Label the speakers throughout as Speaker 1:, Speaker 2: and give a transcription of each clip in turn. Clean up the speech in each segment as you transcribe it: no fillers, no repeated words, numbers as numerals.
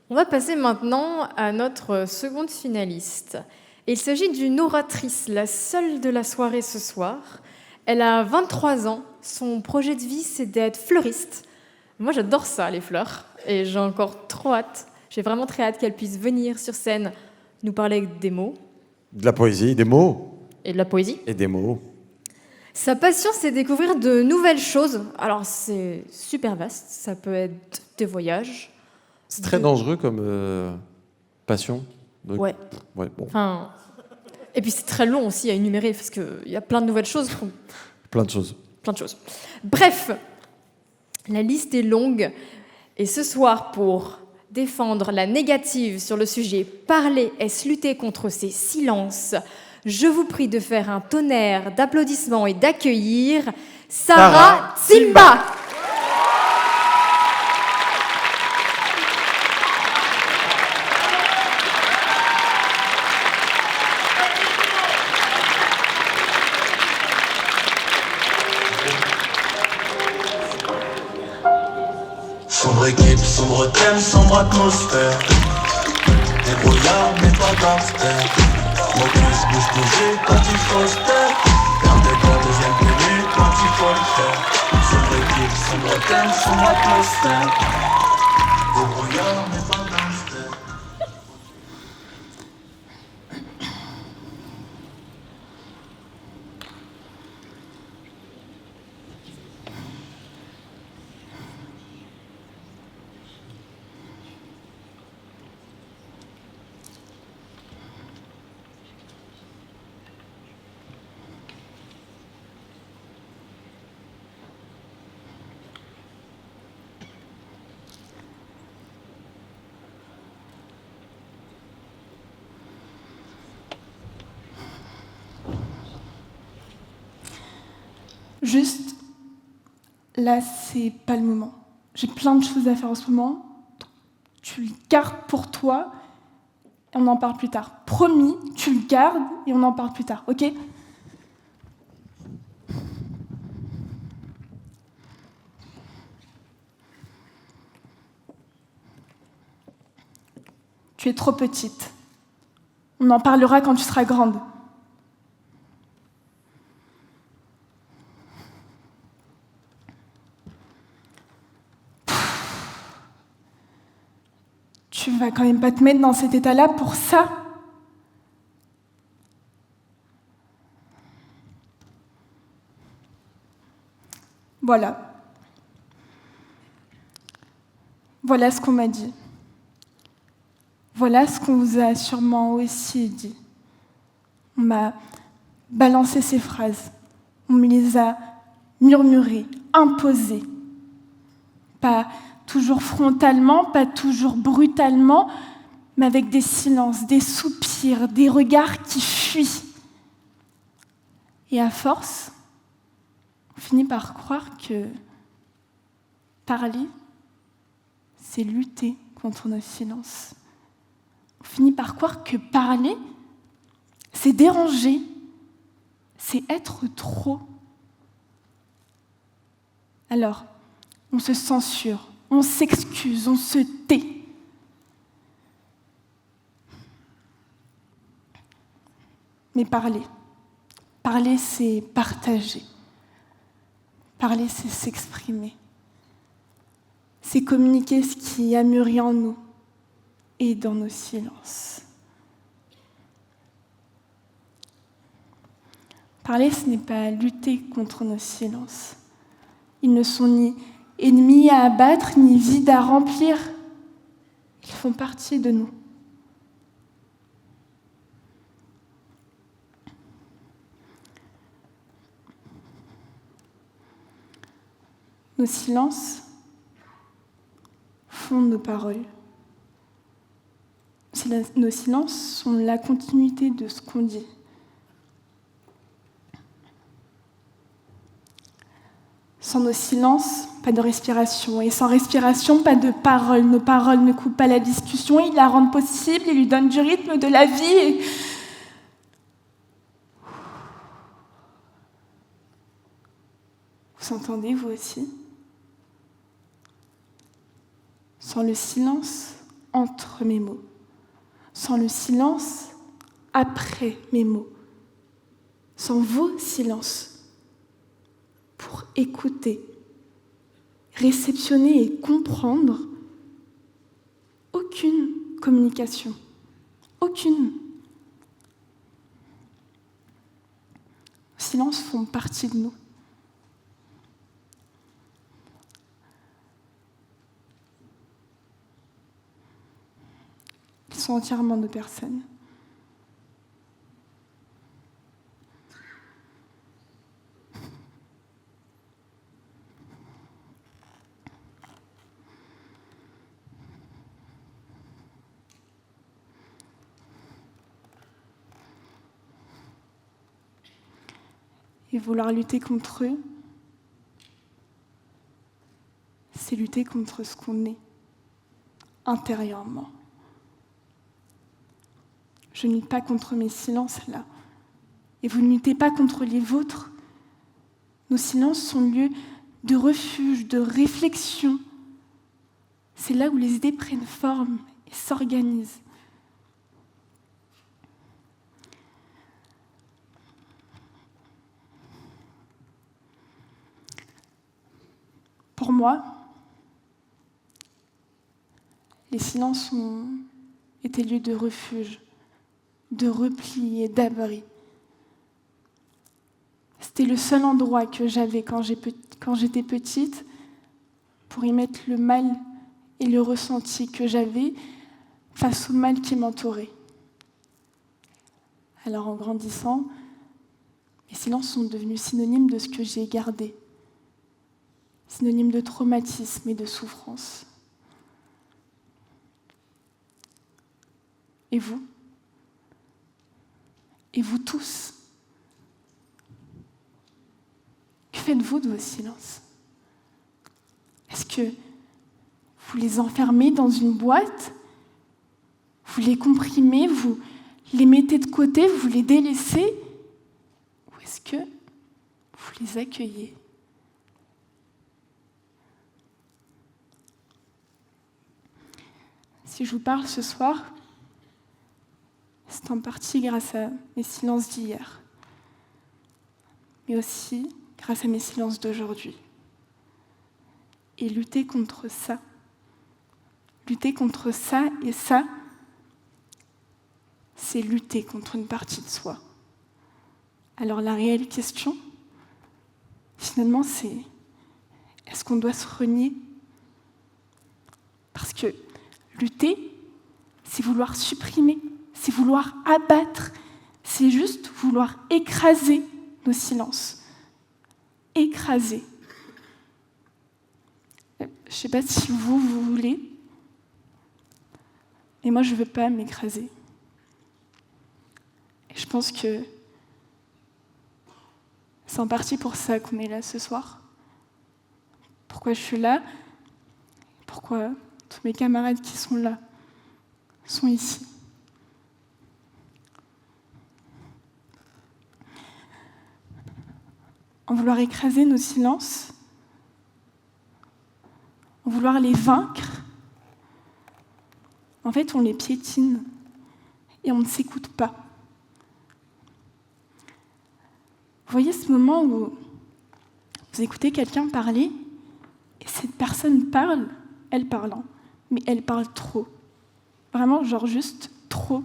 Speaker 1: On va passer maintenant à notre seconde finaliste. Il s'agit d'une oratrice, la seule de la soirée ce soir. Elle a 23 ans. Son projet de vie, c'est d'être fleuriste. Moi, j'adore ça, les fleurs. Et j'ai encore trop hâte. J'ai vraiment très hâte qu'elle puisse venir sur scène nous parler avec des mots.
Speaker 2: De la poésie, des mots.
Speaker 1: Et de la poésie.
Speaker 2: Et des mots.
Speaker 1: Sa passion, c'est découvrir de nouvelles choses. Alors, c'est super vaste. Ça peut être des voyages.
Speaker 2: C'est très dangereux comme passion.
Speaker 1: Ouais.
Speaker 2: Ouais, bon.
Speaker 1: Enfin, et puis c'est très long aussi à énumérer parce qu'il y a plein de nouvelles choses.
Speaker 2: Plein de choses.
Speaker 1: Plein de choses. Bref, la liste est longue. Et ce soir, pour défendre la négative sur le sujet « Parler, est-ce lutter contre ces silences ?» je vous prie de faire un tonnerre d'applaudissements et d'accueillir Sarah Simba.
Speaker 3: Sombre équipe, sombre thème, sombre atmosphère. Débrouillard mais pas gangster. Mocus, bouge bouger quand il faut se taire. Perdez pas deuxième minute quand il faut le faire. Sombre équipe, sombre thème, sombre atmosphère. Débrouillard mais pas gangster.
Speaker 4: Juste, là, c'est pas le moment. J'ai plein de choses à faire en ce moment. Tu le gardes pour toi et on en parle plus tard. Promis, tu le gardes et on en parle plus tard, ok ? Tu es trop petite. On en parlera quand tu seras grande. Tu vas quand même pas te mettre dans cet état-là pour ça ? Voilà. Voilà ce qu'on m'a dit. Voilà ce qu'on vous a sûrement aussi dit. On m'a balancé ces phrases. On me les a murmurées, imposées. Pas toujours frontalement, pas toujours brutalement, mais avec des silences, des soupirs, des regards qui fuient. Et à force, on finit par croire que parler, c'est lutter contre nos silences. On finit par croire que parler, c'est déranger, c'est être trop. Alors, on se censure, on s'excuse, on se tait. Mais parler, c'est partager. Parler, c'est s'exprimer. C'est communiquer ce qui a mûri en nous et dans nos silences. Parler, ce n'est pas lutter contre nos silences. Ils ne sont ni ennemis à abattre, ni vides à remplir. Ils font partie de nous. Nos silences fondent nos paroles. Nos silences sont la continuité de ce qu'on dit. Sans nos silences, pas de respiration. Et sans respiration, pas de parole. Nos paroles ne coupent pas la discussion, ils la rendent possible, ils lui donnent du rythme, de la vie. Et... Vous entendez, vous aussi ? Sans le silence, entre mes mots, sans le silence après mes mots, sans vos silences pour écouter, réceptionner et comprendre, aucune communication, aucune. Les silences font partie de nous. Ils sont entièrement de personnes. Et vouloir lutter contre eux, c'est lutter contre ce qu'on est intérieurement. Je ne lutte pas contre mes silences là, et vous ne luttez pas contre les vôtres. Nos silences sont lieux de refuge, de réflexion. C'est là où les idées prennent forme et s'organisent. Pour moi, les silences ont été lieux de refuge, de repli et d'abri. C'était le seul endroit que j'avais quand j'étais petite pour y mettre le mal et le ressenti que j'avais face au mal qui m'entourait. Alors en grandissant, les silences sont devenus synonymes de ce que j'ai gardé, synonymes de traumatisme et de souffrance. Et vous ? Et vous tous ? Que faites-vous de vos silences ? Est-ce que vous les enfermez dans une boîte ? Vous les comprimez, vous les mettez de côté, vous les délaissez ? Ou est-ce que vous les accueillez ? Si je vous parle ce soir, c'est en partie grâce à mes silences d'hier, mais aussi grâce à mes silences d'aujourd'hui. Et lutter contre ça et ça, c'est lutter contre une partie de soi. Alors la réelle question, finalement, c'est est-ce qu'on doit se renier ? Parce que lutter, c'est vouloir supprimer, c'est vouloir abattre, c'est juste vouloir écraser nos silences. Écraser. Je ne sais pas si vous voulez, mais moi je ne veux pas m'écraser. Et je pense que c'est en partie pour ça qu'on est là ce soir. Pourquoi je suis là ? Pourquoi tous mes camarades qui sont là sont ici ? En vouloir écraser nos silences, en vouloir les vaincre, en fait, on les piétine et on ne s'écoute pas. Vous voyez ce moment où vous écoutez quelqu'un parler et cette personne parle, elle parle, mais elle parle trop. Vraiment, genre juste trop.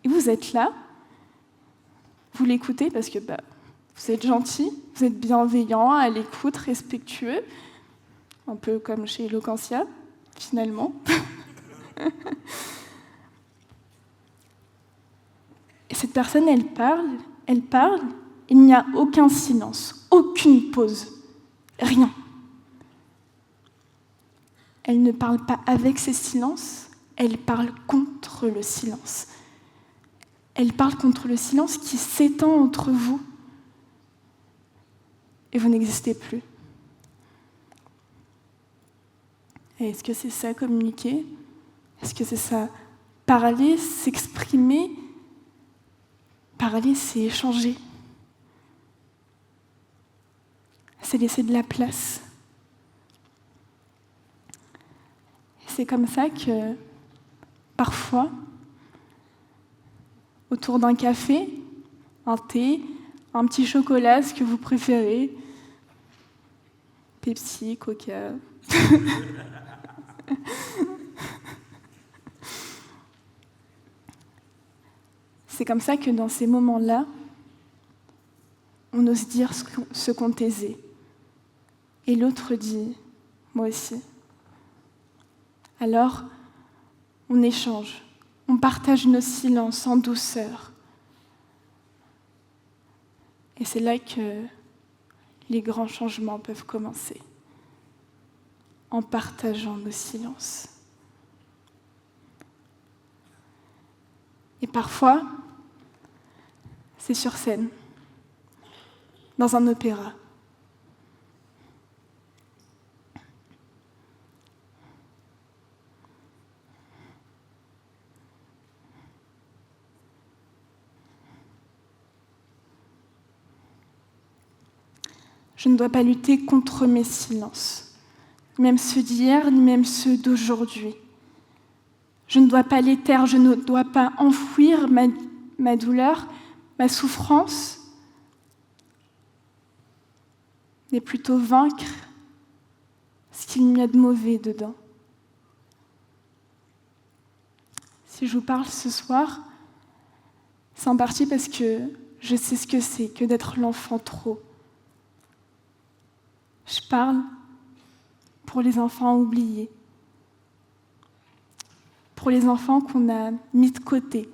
Speaker 4: Et vous êtes là, vous l'écoutez parce que vous êtes gentil, vous êtes bienveillant, à l'écoute, respectueux, un peu comme chez Eloquentia, finalement. Et cette personne, elle parle, il n'y a aucun silence, aucune pause, rien. Elle ne parle pas avec ses silences, elle parle contre le silence. Elle parle contre le silence qui s'étend entre vous et vous n'existez plus. Et est-ce que c'est ça, communiquer ? Est-ce que c'est ça, parler, s'exprimer ? Parler, c'est échanger. C'est laisser de la place. Et c'est comme ça que parfois, autour d'un café, un thé, un petit chocolat, ce que vous préférez, Pepsi, Coca. C'est comme ça que dans ces moments-là, on ose dire ce qu'on taisait. Et l'autre dit, moi aussi. Alors, on échange, on partage nos silences en douceur. Et c'est là que les grands changements peuvent commencer, en partageant nos silences. Et parfois, c'est sur scène, dans un opéra. Je ne dois pas lutter contre mes silences, ni même ceux d'hier, ni même ceux d'aujourd'hui. Je ne dois pas les taire, je ne dois pas enfouir ma douleur, ma souffrance, mais plutôt vaincre ce qu'il y a de mauvais dedans. Si je vous parle ce soir, c'est en partie parce que je sais ce que c'est que d'être l'enfant trop. Je parle pour les enfants oubliés, pour les enfants qu'on a mis de côté,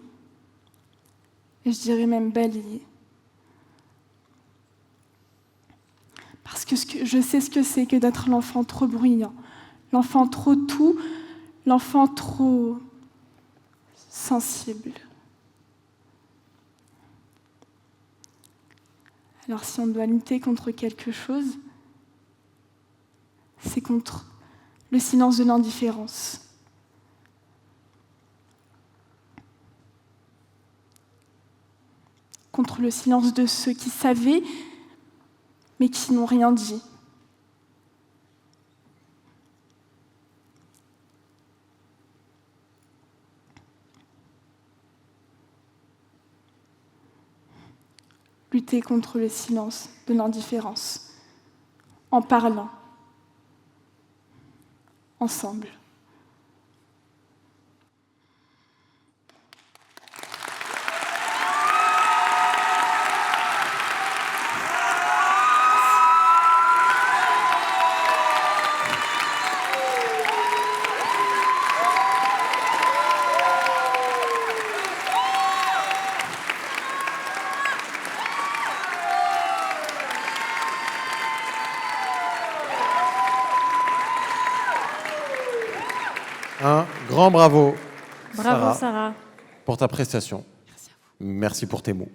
Speaker 4: et je dirais même balayés. Parce que je sais ce que c'est que d'être l'enfant trop bruyant, l'enfant trop tout, l'enfant trop sensible. Alors si on doit lutter contre quelque chose, c'est contre le silence de l'indifférence. Contre le silence de ceux qui savaient, mais qui n'ont rien dit. Lutter contre le silence de l'indifférence, en parlant, ensemble.
Speaker 2: Un grand bravo,
Speaker 1: Bravo Sarah.
Speaker 2: pour ta prestation. Merci pour tes mots.